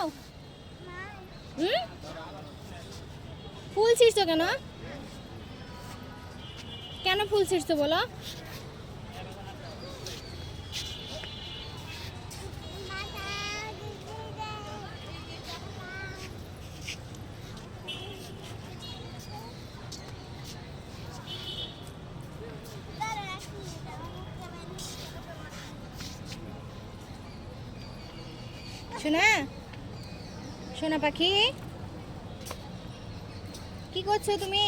দাও। ফুল ছিঁড়ছো কেন? কেন ফুল ছিঁড়ছো বলো? সোনা, সোনা পাখি কি করছো তুমি?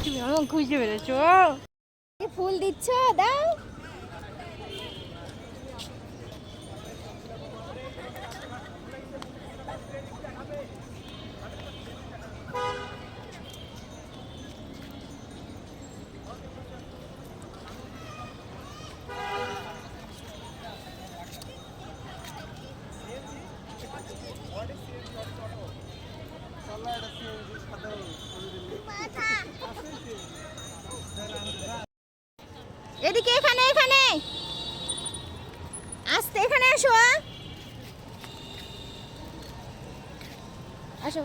তুমি আমার খুঁজে বেড়েছো, ফুল দিচ্ছ, দাও। এদিকে, এখানে এখানে আসতে, এখানে আসো, আসো।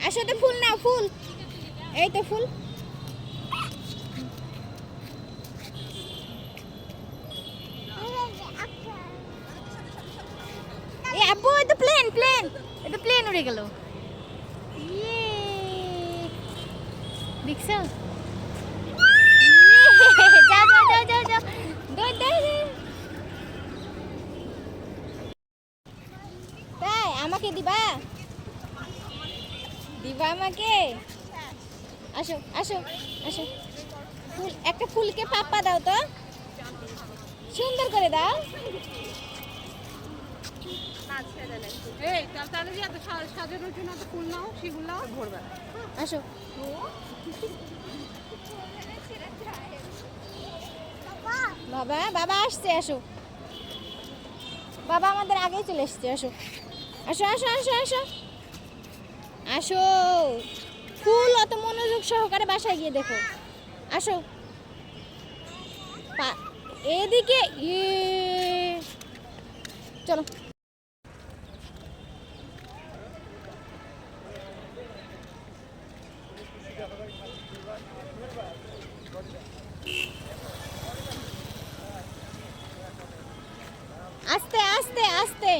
আসো তো, ফুল নাও, ফুল, এই তো ফুল। এই আপু, এই তো প্লেন, প্লেন, এই তো প্লেন উড়ে গেল। দেখছো? যাও যাও যাও যাও যাও, দৌড় দৌড়। তাই আমাকে দিবা, দিবা আমাকে? আসো আসো আসো, ফুল, একটা ফুলকে পাপ্পা দাও তো, সুন্দর করে দাও। সাজানোর জন্য ফুল নাও, সেগুলো ভোরবেলা আসো। বাবা, বাবা আসছে, আসো। বাবা আমাদের আগেই চলে এসছে, আসো আসো আসো আসো আসো আসো। ফুল অত মনোযোগ সহকারে বাসায় গিয়ে দেখো, আসো। এদিকে, চলো। আস্তে আস্তে আস্তে,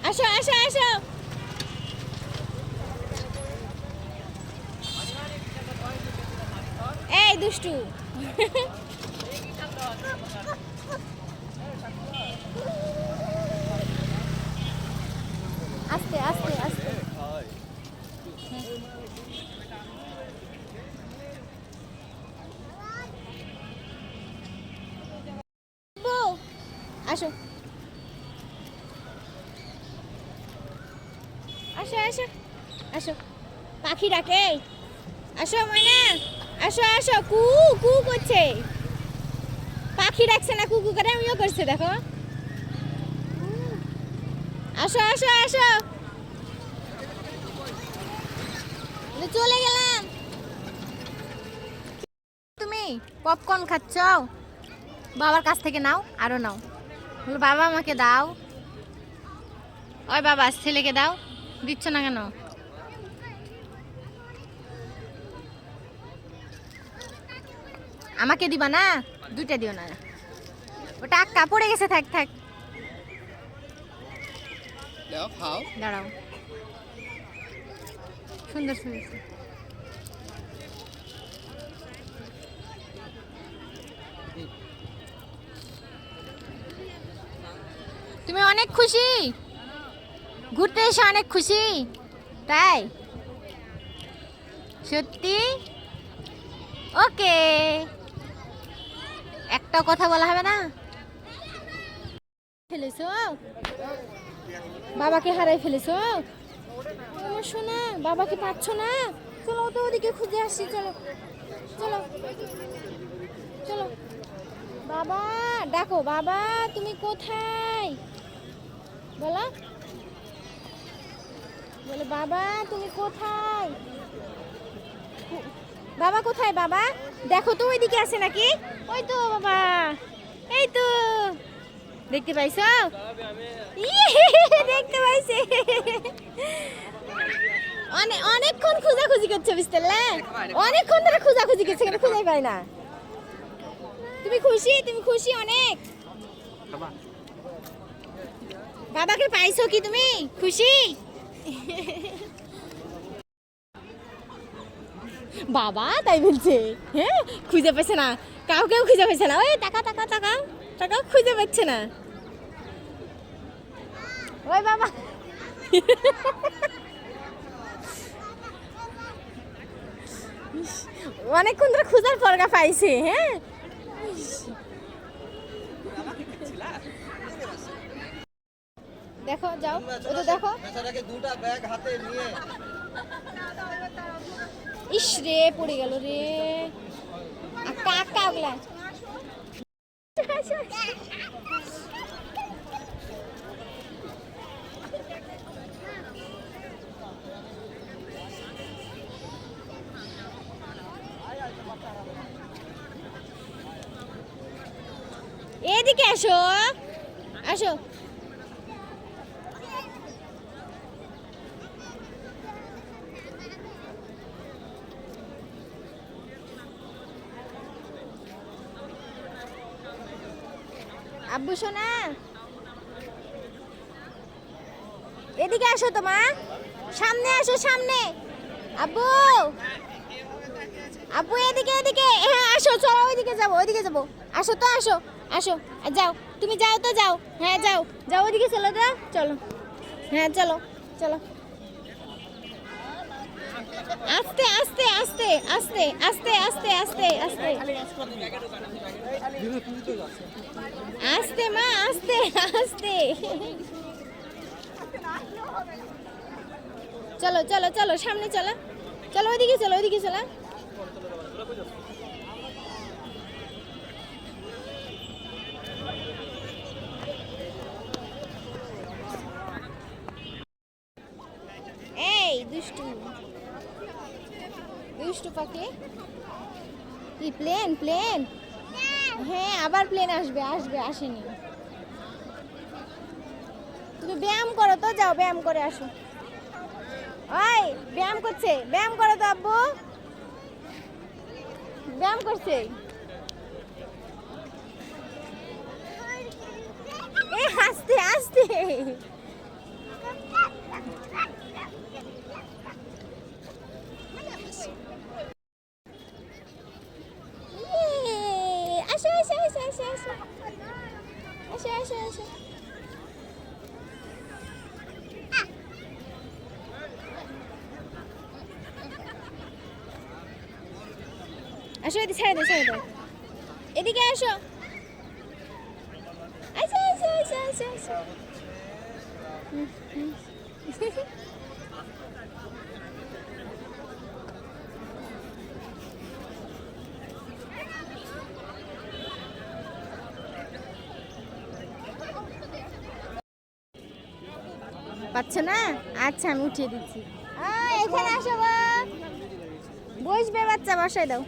আসো আসো আসো। এই দুষ্টু, আস্তে আস্তে আস্তে। আসো আসো আসো আসো, পাখি ডাকে, আসো ময়না, আসো আসো, কু কু করছে, পাখি ডাকছে না, কুকু করে, আমি মজা করছে দেখো। আসো আসো আসো, চলে গেলাম। তুমি পপকর্ন খাচ্ছ, বাবার কাছ থেকে নাও, আরো নাও। বলো বাবা আমাকে দাও। ওই বাবা ছেলেকে দাও, দিচ্ছ না কেন? আমাকে দিবা না, দুইটা দিও না, ওটা আক্কা পড়ে গেছে। থাক থাক, দাও খাও। দাঁড়াও, সুন্দর সুন্দর। তুমি অনেক খুশি, ঘুরতে এসে অনেক খুশি, তাই? সত্যি? ওকে, একটা কথা বলা হবে না? ফেলেছো বাবাকে, হারাই ফেলেছো আমার সোনা, বাবাকে পাচ্ছ না? চলো তো ওদিকে খুঁজে আসছি, চলো চলো চলো। বাবা ডাকো, বাবা তুমি কোথায়? বলো বলো, বাবা তুমি কোথায়? বাবা কোথায়? বাবা দেখো তো ওইদিকে আছে নাকি? ওই তো বাবা, এই তো, দেখতে পাইছো? দেখতে পাইছে। অনেকক্ষণ খোঁজাখুঁজি করছে, বুঝতে পারলে? অনেকক্ষণ ধরে খোঁজাখুঁজি করছে, কিন্তু খুঁজে পাই না। তুমি খুশি? তুমি খুশি অনেক? বাবাকে পাইছো কি তুমি? খুশি? বাবা তাই বলছে, হ্যাঁ খুঁজে পাচ্ছে না, কাউকেও খুঁজে পাচ্ছে না। ওই টাকা টাকা টাকা টাকা খুঁজে পাচ্ছে না। ওই বাবা, অনেকক্ষণ ধরে খুঁজার পরগা পাইছে। হ্যাঁ দেখো, যাও ও তো দেখো। দুটা ব্যাগ হাতে নিয়ে ইস রে, পড়ে গেল রে। আক্কা আক্কা ওগুলা। এদিকে আসো, আসো। আব্বু সোনা, এদিকে আসো তো মা, সামনে আসো সামনে। আব্বু আব্বু এদিকে এদিকে, হ্যাঁ আসো, চলো ওইদিকে যাবো, ওইদিকে যাবো। আসো তো, আসো আসো, যাও তুমি, যাও তো যাও, হ্যাঁ যাও যাও ওইদিকে চলো, যাও চলো, হ্যাঁ চলো চলো। আস্তে আস্তে আস্তে আস্তে আস্তে আস্তে আস্তে আস্তে আস্তে মা, আস্তে আস্তে। চলো চলো চলো, সামনে চলো, চলো ওইদিকে চলো, ওইদিকে চলো। এই দুষ্টু দুষ্টু পাখি, কি প্লেন? প্লেন? হ্যাঁ আবার প্লেন আসবে, আসবে, আসেনি। তুমি ব্যায়াম করো তো, যাও ব্যায়াম করে আসো। ওই ব্যায়াম করছে, ব্যায়াম করো তো আব্বু, ব্যায়াম করছে। এই আস্তে আস্তে। আসো আসো আসো আসো আসো আসো আসো আসো। আসো, এদিকে ছেড়ে দে, ছেড়ে দে, এদিকে আসো। আসো আসো আসো আসো আসো। পাচ্ছ না? আচ্ছা আমি উঠিয়ে দিচ্ছি। এখানে আসো গো। বসবে বাচ্চা, বসাই দাও।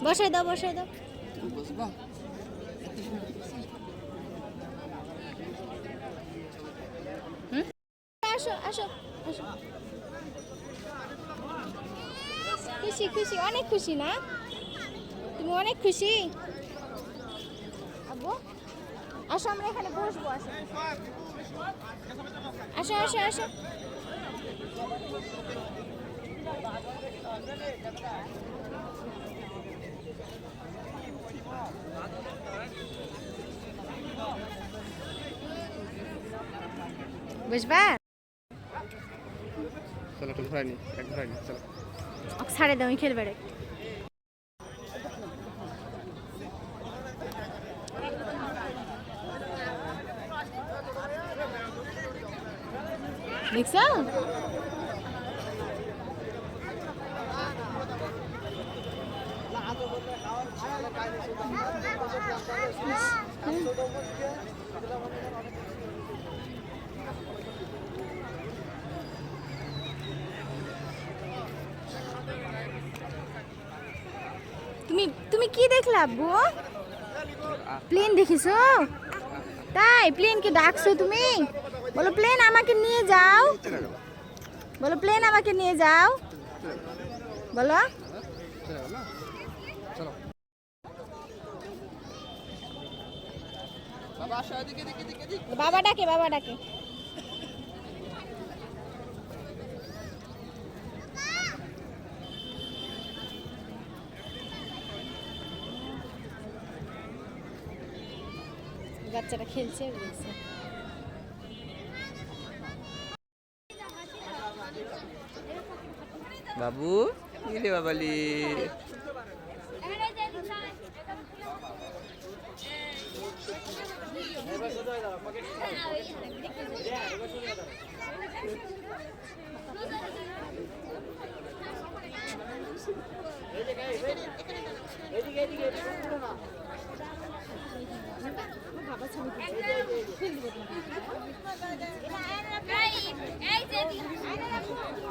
বসাই দাও, বসাই দাও। আসো আসো আসো। খুশি খুশি, অনেক খুশি না? তুমি অনেক খুশি? আব্বু আসো, আমরা এখানে বসবো। আসো আসো আসো আসো। বুঝবা? চলো একটু ঘোরাই নি, এক ঘোরাই নি, চলো। ছাড়ে দাও, আমি খেলবে রে। দেখছো? তুমি তুমি কি দেখলা আব্বু? প্লেন দেখিছো? তাই প্লেনকে ডাকছো তুমি? বলো প্লেন আমাকে নিয়ে যাও। বলো প্লেন আমাকে নিয়ে যাও। বলো। চলো বাবা আসো, এদিকে এদিকে এদিকে এদিকে। বাবা ডাকে, বাবা ডাকে। বাচ্চাটা খেলছে, বলছে বাবু ইলে বাবালি।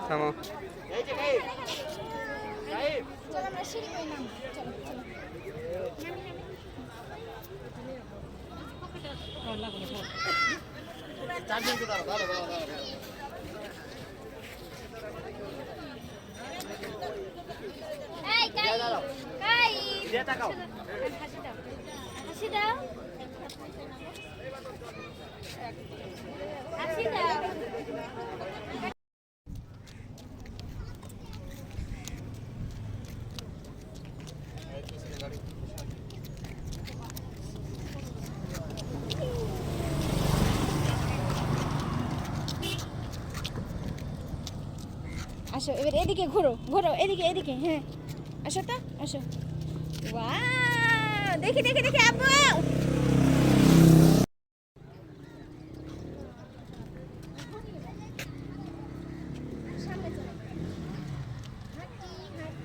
থামো। চলো আমরা সিঁড়ি করে নামবো। চলো চলো। হাসি দাও। হাসি দাও। আসো এবার এদিকে ঘোরো, ঘোরো এদিকে এদিকে। হ্যাঁ আসো তো, আসো। ওয়াও, দেখি দেখি দেখি আব্বু। সামনে চলো। হাঁটি হাঁটি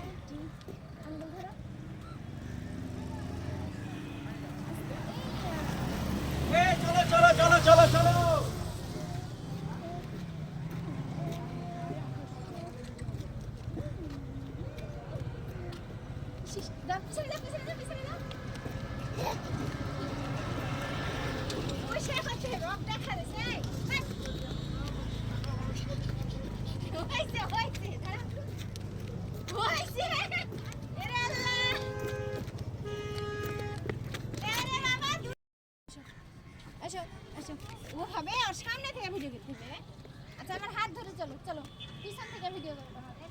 হাঁটি। আঙ্গুল ধরো। চলো চলো চলো চলো চলো। দাও, পিছনে দাও, পিছনে দাও, পিছনে দাও। বসে হচ্ছে রক দেখা যাচ্ছে। হয়েছে হয়েছে, দাঁড়াও। হয়েছে। এরে আল্লাহ। এরে বাবা। আসো আসো। ও হবে আর সামনে থেকে ভিডিও করতে হবে। আচ্ছা আমার হাত ধরে চলো, চলো পিছন থেকে ভিডিও করবো।